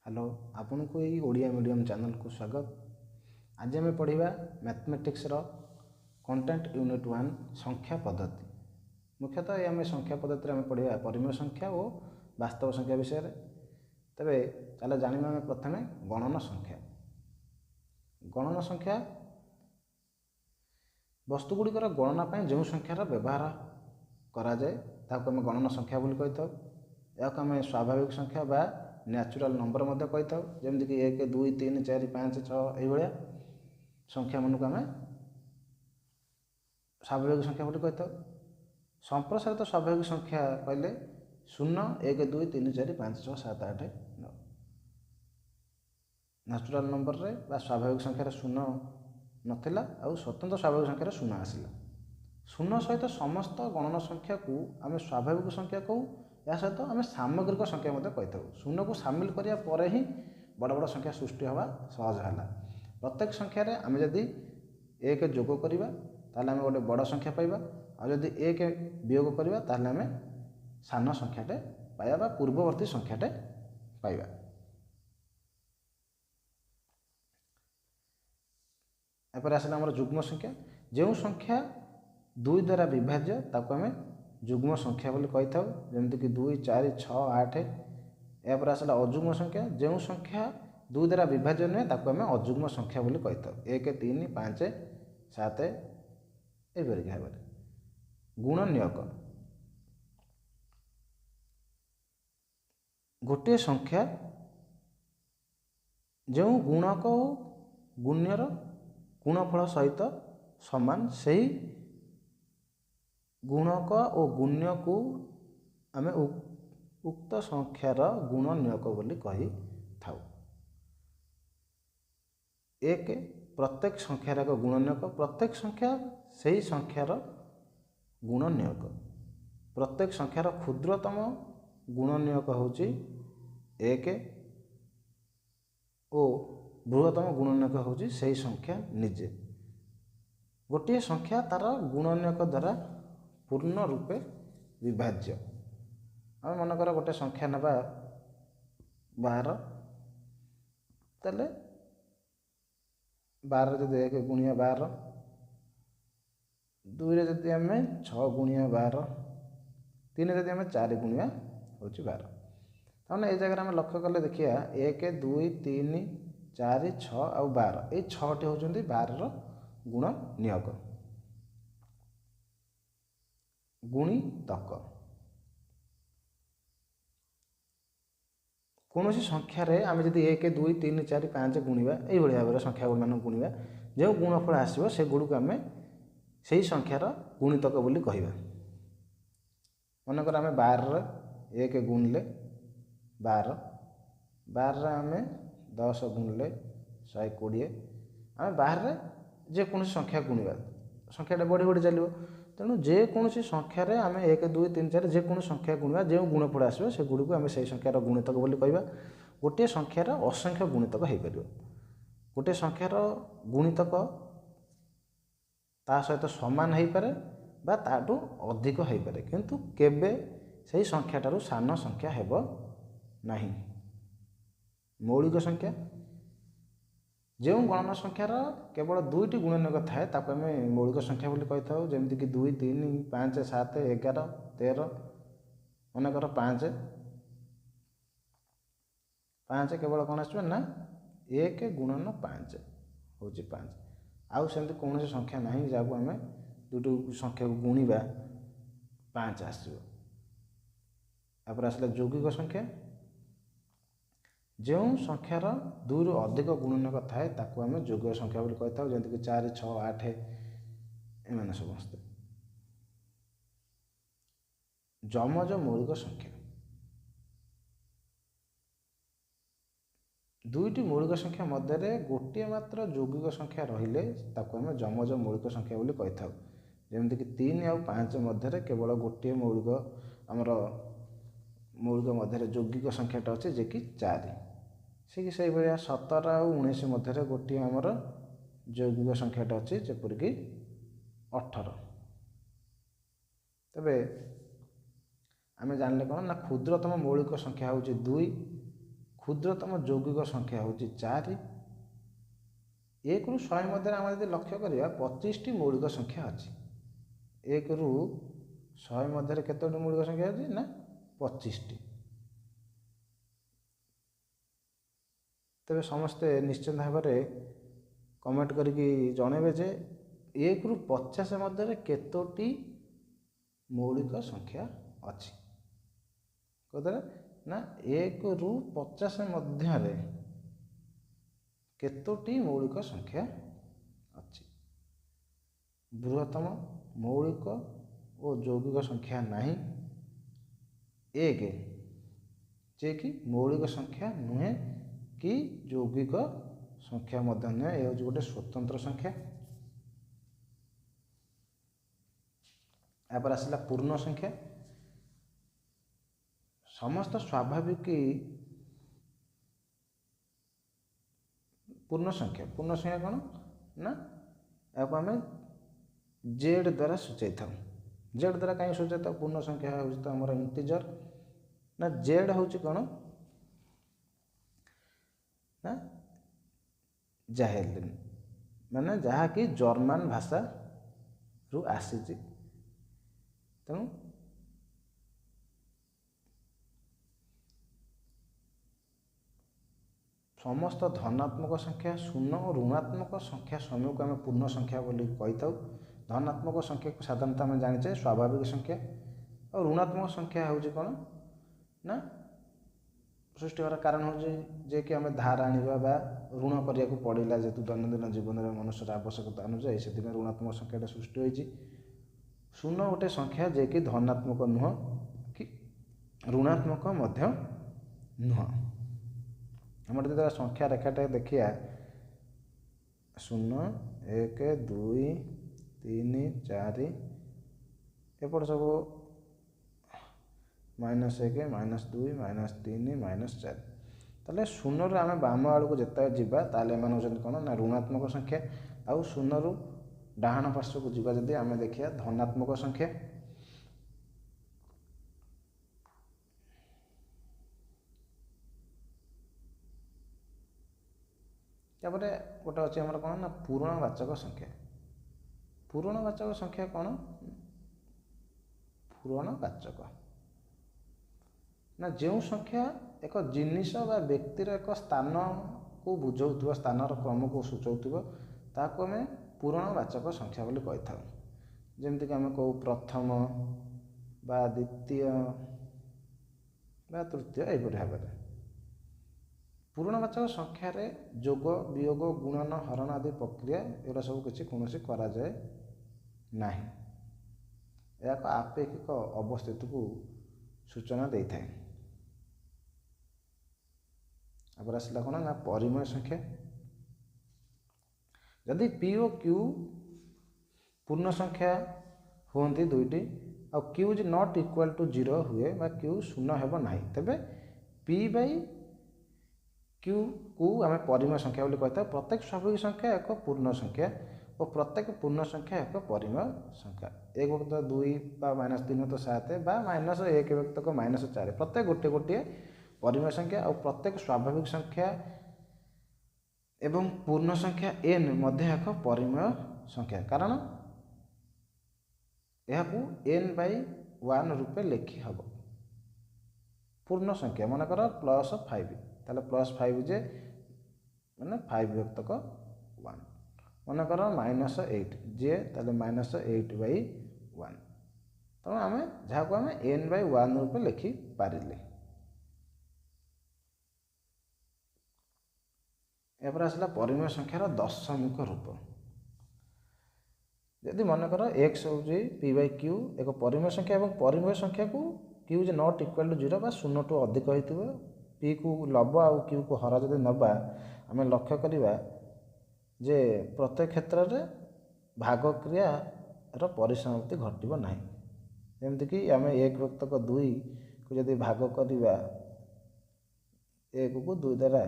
Hello आपन को ये ओडिया मीडियम चैनल को स्वागत। आज आम पढ़ा मैथमेटिक्स कंटेंट यूनिट 1 संख्या पद्धति। मुख्यतः आम संख्या पद्धति में पढ़ा परिमेय संख्या और वास्तव संख्या विषय में। तेरे चल जाना आम प्रथम गणन संख्या। गणन संख्या वस्तुगुड़िकर गणना जो संख्यार व्यवहार कराए ताकू गणन संख्या बोली कही था। या स्वाभाविक संख्या बा न्याचुराल नंबर कही था, जमीक 1 2 3 4 5 6 ये संख्या मन को आम स्वाभाविक संख्या बोली कही था। संप्रसारित स्वाभाविक संख्या कहले 0 1 2 3 4 5 6 7 8 9। न्याचुराल नंबर रे बा स्वाभाविक संख्यार 0 नथिला आ स्वतंत्र स्वाभाविक संख्यार 0 आसिला। 0 सहित समस्त गणन संख्या को आम स्वाभाविक संख्या कहू। या सहित आम सामग्रिक संख्या कही था। 0 को सामिल करिया परे ही बड़ बड़ संख्या सृष्टि हवा सहज है। प्रत्येक संख्यार आम जदि 1 जोग करिबा ताले आम गोटे बड़ संख्या पाइबा, आ जदि 1 वियोग करिबा ताले आम सान संख्याटे पाइबा बा पूर्ववर्ती संख्याटे पाइबा। एपर आसला हमर जुग्म संख्या। जो संख्या 2 द्वारा विभाज्य ताको आम जुग्म संख्या बोली कही था, जमीक 2 4 6 8। यापर आसला अजुग्म संख्या। जो संख्या 2 द्वारा विभाज्य नुहे ताको आम अजुग्म संख्या बोली कही था, 1 3 5 7 एपरिक भाव में। गुणनियक गोटे संख्या जो गुणक और गुण्यर गुणफल सहित समान, से गुणक और गुण्य को आम उक्त संख्यार गुणनियक बोली कही था। 1 प्रत्येक संख्यार एक गुणनियक। प्रत्येक संख्या से ही संख्यार गुणनियक। प्रत्येक संख्यार क्षुद्रतम गुणनियक होची 1 और बृहत्तम गुणनियक होची से संख्या निजे। गोटे संख्या तार गुणनियक द्वारा पूर्ण रूपे विभाज्य। आम मनकर गोटे संख्या नवा 12, तेल 12 जब 1 गुणिया 12, 2 जब आम 6 गुणिया 12, 3 जब आम 4 गुणिया हूँ 12। तमें ये जगह आम लक्ष्य कले देखिए 1 2 3 4 6 आ 12, ये 6टी होती 12 गुणनियक। गुणितक कौन सी संख्यार आम जब 1 2 3 4 5 गुणा ये भाव में संख्या गुण मान गुणा, जो गुणफल आसो से गुड़ को आम से संख्यार गुणितक बोली कहवा। मनकर आम 12 1 गुणले 12, 12 आम 10 गुणले 120। आम 12 जेकोसी संख्या गुणा, संख्याटा बढ़ी बढ़ी चलो। तेणु जेकोसी संख्यार आम 1 2 3 4 जेकोसी संख्या गुणा, जो गुणफल आसो से गुड़ को आम से संख्यार गुणितक बोली कहवा। गोटे संख्यार असंख्य गुणितक हो पार। गोटे संख्यार गुणितक ता सहित समान हो पारे बा ताठू अधिक हो पारे, किंतु केबे से संख्याटारू सान संख्या हेब नहीं। मौलिक संख्या जो गणन संख्यार केवल 2टी गुणनियक थाए ताको आम मौलिक संख्या बोली कही था, जमीक 2 3 5 7 11 13। मनकर 5 केवल कौन आस ना 1 गुणन 5 हूँ 5। आउ सेमती कौन संख्या ना जहाँ आम 2टी संख्या को गुणा 5 आसो। आसला यौगिक संख्या। जो संख्यार 2 रु अधिक गुणनियक थाए ताकू आम यौगिक संख्या बोली कही था, जमीक 4 6 8 एम समस्त। जमज मौलिक संख्या। 2टी मौलिक संख्या मध्य गोटे मात्र यौगिक संख्या रहिले ताकू आम जमज मौलिक संख्या बोली कही था, जमीक 3 और 5 मध्य केवल गोटे मौलिक आमर मौलिक मध्य यौगिक संख्याटा अच्छे जे कि 4। से भाया 17 और 19 मध्य गोटे आमर यौगिक संख्याटा अच्छे जेपरिक 18। तेबे आम जानले कौन ना क्षुद्रतम मौलिक संख्या हूँ 2, क्षुद्रतम यौगिक संख्या हूँ 4। 1 ରୁ 100 मध्य आम यदि लक्ष्य करिया 25टी मौलिक संख्या अच्छी। 1 ରୁ 100 मध्य केतोटी मौलिक संख्या अच्छी ना 25टी। तेरे समस्ते निश्चित भाव में कमेंट करके जनइबे जे 1 ରୁ 50 मध्य केतोटी मौलिक संख्या अच्छी। कहते ना 1 ରୁ 50 मध्य केतोटी मौलिक संख्या अच्छी। बृहत्तम मौलिक और यौगिक संख्या नहीं। 1 जे कि मौलिक संख्या नुहे कि यौगिक संख्या मध्य नुहे, यह हूँ गोटे स्वतंत्र संख्या। यापर आसला पूर्ण संख्या। समस्त स्वाभाविक पूर्ण संख्या कौन ना या आम जेड द्वारा सूचाई था। जेड द्वारा कहीं सूचाई था पूर्ण संख्या हूँ तो आम इंटीजर ना जेड हूँ कौन ना जाहेलिन माने जहाँ कि जर्मन भाषा रु आसी। तेणु समस्त धनात्मक संख्या शून्य और ऋणात्मक संख्या समूह को आम पूर्ण संख्या बोली कही था। धनात्मक संख्या को साधारणतः आम जाने स्वाभाविक संख्या और ऋणात्मक संख्या हूँ कौन ना सृष्टि होर कारण हूँ जे कि आम धार आनिबा बा ऋण करने को पड़ा जेहेतु दैनंदिन जीवन में मनुष्यर आवश्यकता अनुसार से ऋणात्मक संख्याटा सृष्टि होती। शून्य गोटे संख्या जे कि धनात्मक नुह कि ऋणात्मक नुह। आम जो संख्या रेखाटा देखिए 0 1 2 3 4 एपट सब -1 -2 -3 -4 ताले 0 ରୁ आम बाम आड़ को जिते जावा ताले कौन ना ऋणात्मक संख्या। आउ 0 ରୁ डाहाण पार्श्व को जावा जदि आम देखिए धनात्मक संख्या। तापर गोटे अच्छे आम कौन ना पूर्णवाचक संख्या। पूर्णवाचक संख्या कौन पूर्णवाचक ना जो संख्या एक जिनिस बा व्यक्तिर एक स्थान को बुझाऊ स्थानर क्रम को सूचाऊ ताको आम पूर्णवाचक संख्या बोली कही था। जमीक आम कहू प्रथम बा द्वितीय बा तृतीय यही भाव में। पूर्णवाचक संख्यार जोग वियोग गुणन हरण आदि प्रक्रिया एगुड़ा सब किसी कौन करा जाए नहीं। यह आपेक्षिक अवस्थित को सूचना दे था। अब आसला कौन ना परिमेय संख्या। यदि पी और क्यू पूर्ण संख्या होती दुईटी आ q is not equal to 0 हुए बा क्यू शून्य हेब नहीं तेबे पी बाई क्यू को आम परिमेय संख्या बोली कही था। प्रत्येक स्वाभाविक संख्या एक पूर्ण संख्या और प्रत्येक पूर्ण संख्या एक परिमेय संख्या। एक व्यक्त 2 बा -3 तो 7 बा -1 व्यक्त -4 प्रत्येक गोटे गोटे परिमेय संख्या और प्रत्येक स्वाभाविक संख्या एवं पूर्ण संख्या n मध्य एक परिमेय संख्या कारण यह n/1 रूपे लिखी हम। पूर्ण संख्या मनकर +5 ताले +5 जे माने 5 व्यक्तक 1 मनकर -8 जे ताले -8/1 तो आम जहाँ को आम n/1 रूपे लिखि पारिले। एपर आसला परिमेय संख्यार दशमिक रूप। यदि मनकर x हूँ p/q एक परिमेय संख्या और परिमेय संख्या को q is not equal to 0 बा 0 टू अधिक हो p को लब आ q को हर जब नवा आम लक्ष्य करवा जे प्रत्येक क्षेत्र में भाग क्रियार परिसमाप्ति घटब ना। जमीक आम 1 व्यक्तक 2 को जब भाग करवा 1 को 2 द्वारा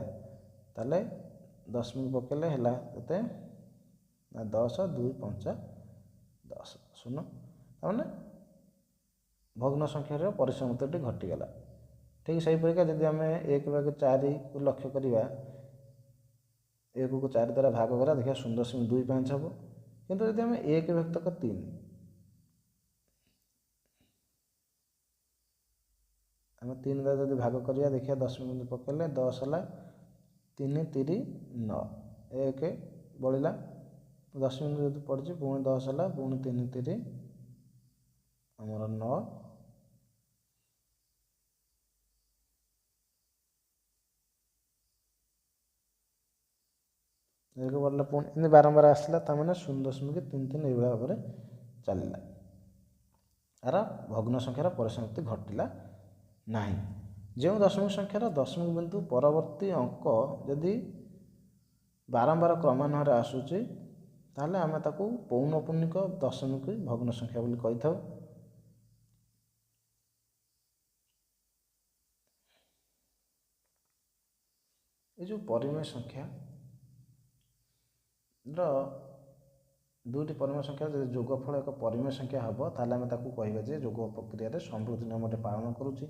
ताले दशमिक पकेले है 10 2 5 10 शून्य ताने भग्न संख्यार परिसमाप्ति घटीगला। ठीक से परिका जदि आम 1/4 को लक्ष्य करवा 1 को 4 द्वारा भाग करा देखिए 0.25 हम किंतु यदि आम 1/3 आम 3 द्वारा जब भाग करिया देखिए 10 पकेले 10 है 3 3 9 1 बढ़ला 10 मिनट जो पड़ी पुणी 10 है पुणी 3 3 आमर 9 एक बढ़ला पुणी एमती बारंबार आसला ताने 0.33 ये भाव में चलला यार भग्न संख्यार परिसमाप्ति घटिला नहीं। जो दशमिक संख्यार दशमिक बिंदु परवर्ती अंक जदि बारंबार क्रमान्वय आसूची ताहले आम ताकू पौनपुनिक दशमिक भग्न संख्या बोली कही थाउ। ये जो परिमेय संख्या दुईटी परिमेय संख्या जब जोगफल एक परिमेय संख्या हम ताहले आम ताकू कहबा जे जोग प्रक्रिया समृद्धि नियमटे पालन करुच्ची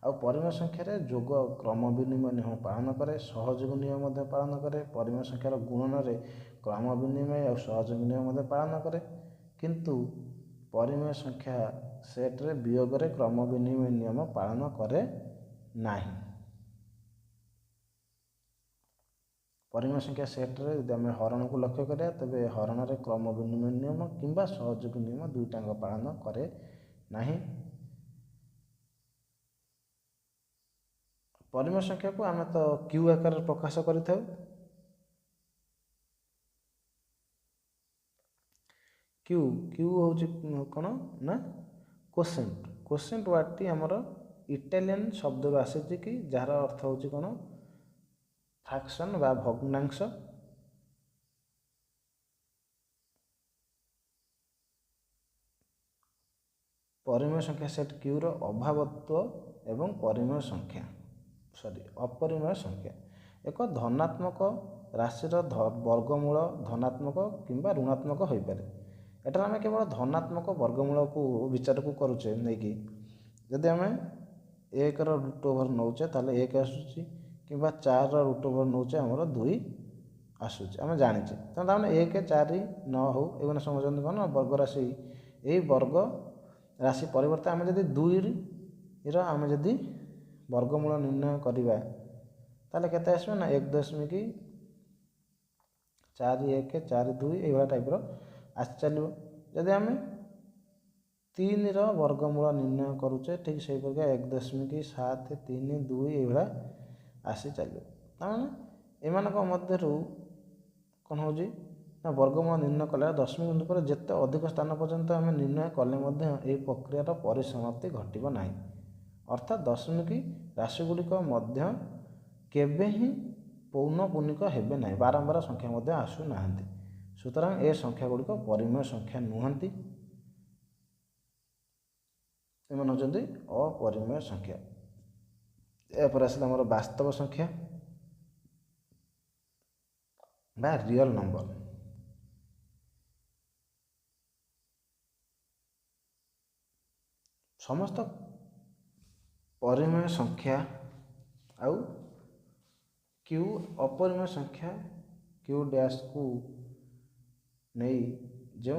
आ परिमेय संख्यार जोग क्रम विनिमय नियम पालन करे सहयोग नियम पालन करे परिमेय संख्यार गुणन में क्रम विनिमय और सहयोग नियम पालन करे किंतु परिमेय संख्या सेट रे वियोग रे क्रम विनिमय नियम पालन करे नाही। परिमेय संख्या सेट रे यदि आम हरण को लक्ष्य करिया तेबे हरण रे क्रम विनिमय नियम किंबा सहयोग नियम दुईटांग पालन करे नाही। परिमेय संख्या को आम तो क्यू आकार प्रकाश करिथाउ। क्यू क्यू हूँ कौन ना कोसेंट कोसेंट वार्डटी आमर इटालियन शब्द आसी कि जार अर्थ हूँ कौन फ्रैक्शन बा भग्नांश। परिमेय संख्या सेट क्यू रो अभावत्व एवं परिमेय संख्या अपरिमेय संख्या एक धनात्मक राशिर वर्गमूल धनात्मक किंबा ऋणात्मक हो पारे। एटार आम केवल धनात्मक वर्गमूल को विचार को करुचे नहीं कि जदि आम 1 रूट ओवर नौचे ताले 1 आसूची किंबा 4 रूट ओवर नौचे आमर 2 आसूची आम जाचे ताने 1 4 9 हो एगुना समझते कौन वर्ग राशि यही वर्ग राशि परिवर्ते आम जदि 2 आम जदि वर्गमूल निर्णय करवा ताले केते आसबे ना 1.4142 ये टाइप आसी चलो। जदि आम 3 वर्गमूल निर्णय करुचे ठीक से 1.732 ये आसी चलो ताने एमानक मध्यरु कौन हो ना वर्गमूल निर्णय कले दशमिक बिंदु पर जिते अधिक स्थान पर्यंत आम निर्णय कले यह प्रक्रियार परिसमाप्ति घटब ना अर्थात दशमिक राशिगुड़िक मध्य केबे ही पौनपुनिक हेबे ना बारंबार संख्या मध्य आसु नाहांती सुतरां ए संख्या गुड़िक परिमेय संख्या नुहंती एमन होचंती अपरिमेय संख्या। एपर आसला हमर वास्तव संख्या बा रियल नंबर। समस्त परिमेय संख्या आउ क्यू अपरिमेय संख्या क्यू डैश को नहीं जो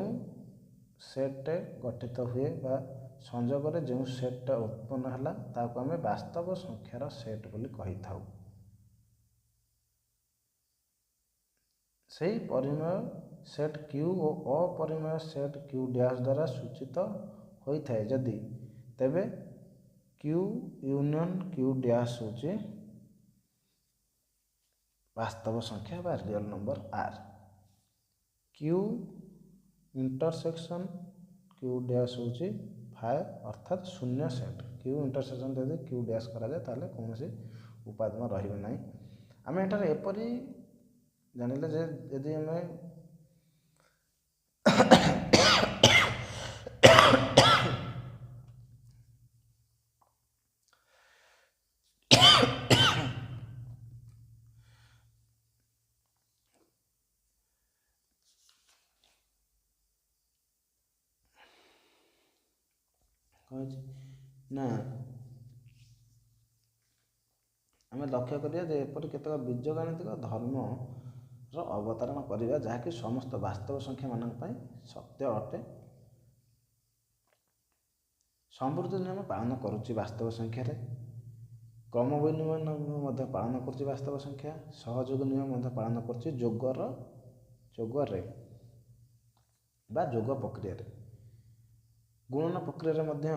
सेट गठित हुए बा संयोग रे जो सेट उत्पन्न है ताको आम वास्तव संख्यार सेट बोली कही थाउ। सही परिमेय सेट क्यू और अपरिमेय सेट क्यू डैश द्वारा सूचित होता है जदि तेबे क्यू यूनियन क्यू डैश होचे वास्तव संख्या बा real number R. Q intersection Q dash होची 5 अर्थात शून्य सेट क्यू इंटरसेक्शन यदि क्यू डैश करा जाए ताले कौन सी उपादान रहिबे नाही। आम एटार एपरी जानिले जे यदि आम ना ଆମେ ଲକ୍ଷ୍ୟ କରିବା ଯେ ଏପରି କେତେକ ବୀଜଗାଣିତିକ ଧର୍ମର ଅବତାରଣ କରିବା ଯାହାକି ସମସ୍ତ ବାସ୍ତବ ସଂଖ୍ୟାମାନଙ୍କ ପାଇଁ ସତ୍ୟ ଅଟେ। ସମୃଦ୍ଧି ନିୟମ ପାଳନ କରୁଛି ବାସ୍ତବ ସଂଖ୍ୟାରେ, କ୍ରମ ବିନିମୟ ନିୟମ ମଧ୍ୟ ପାଳନ କରୁଛି ବାସ୍ତବ ସଂଖ୍ୟା, ସହଯୋଗ ନିୟମ ମଧ୍ୟ ପାଳନ କରୁଛି ଯୋଗରେ ବା ଯୋଗ ପ୍ରକ୍ରିୟାରେ। ଗୁଣନ ପ୍ରକ୍ରିୟାରେ ମଧ୍ୟ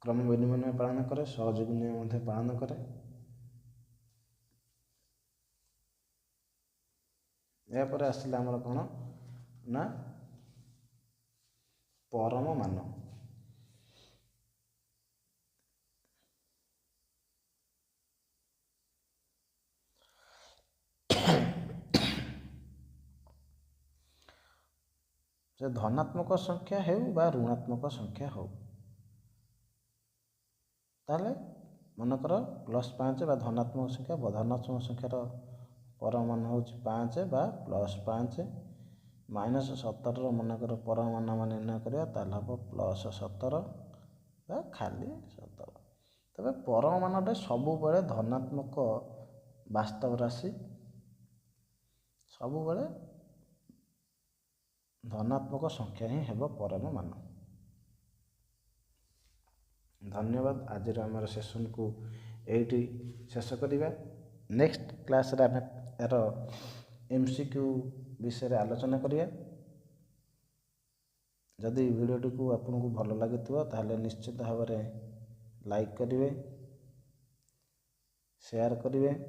କ୍ରମ ବିନିମୟ ନିୟମ ପାଳନ କରେ, ସହଯୋଗ ନିୟମ ମଧ୍ୟ ପାଳନ କରେ। ଏହାପରେ ଆସିଲା ଆମର କ'ଣ ନା ପରମ ମାନ। ସେ ଧନାତ୍ମକ ସଂଖ୍ୟା ହେଉ ବା ଋଣାତ୍ମକ ସଂଖ୍ୟା ହେଉ, ତାହେଲେ ମନେକର +5 ବା ଧନାତ୍ମକ ସଂଖ୍ୟା ଧନାତ୍ମକ ସଂଖ୍ୟାର ପରମ ମାନ ହେଉଛି 5 ବା +5, -17ର ମନେକର ପରମ ମାନ ଆମେ ନିର୍ଣ୍ଣୟ କରିବା, ତାହେଲେ ହେବ +17 ବା ଖାଲି 17। ତେବେ ପରମ ମାନଟା ସବୁବେଳେ ଧନାତ୍ମକ ବାସ୍ତବ ରାଶି, ସବୁବେଳେ ଧନାତ୍ମକ ସଂଖ୍ୟା ହିଁ ହେବ ପରମ ମାନ। ଧନ୍ୟବାଦ। ଆଜିର ଆମର ସେସନକୁ ଏଇଠି ଶେଷ କରିବା। ନେକ୍ସଟ କ୍ଲାସରେ ଆମେ ଏହାର MCQ ବିଷୟରେ ଆଲୋଚନା କରିବା। ଯଦି ଭିଡ଼ିଓଟିକୁ ଆପଣଙ୍କୁ ଭଲ ଲାଗିଥିବ ତାହେଲେ ନିଶ୍ଚିତ ଭାବରେ ଲାଇକ୍ କରିବେ, ସେୟାର କରିବେ।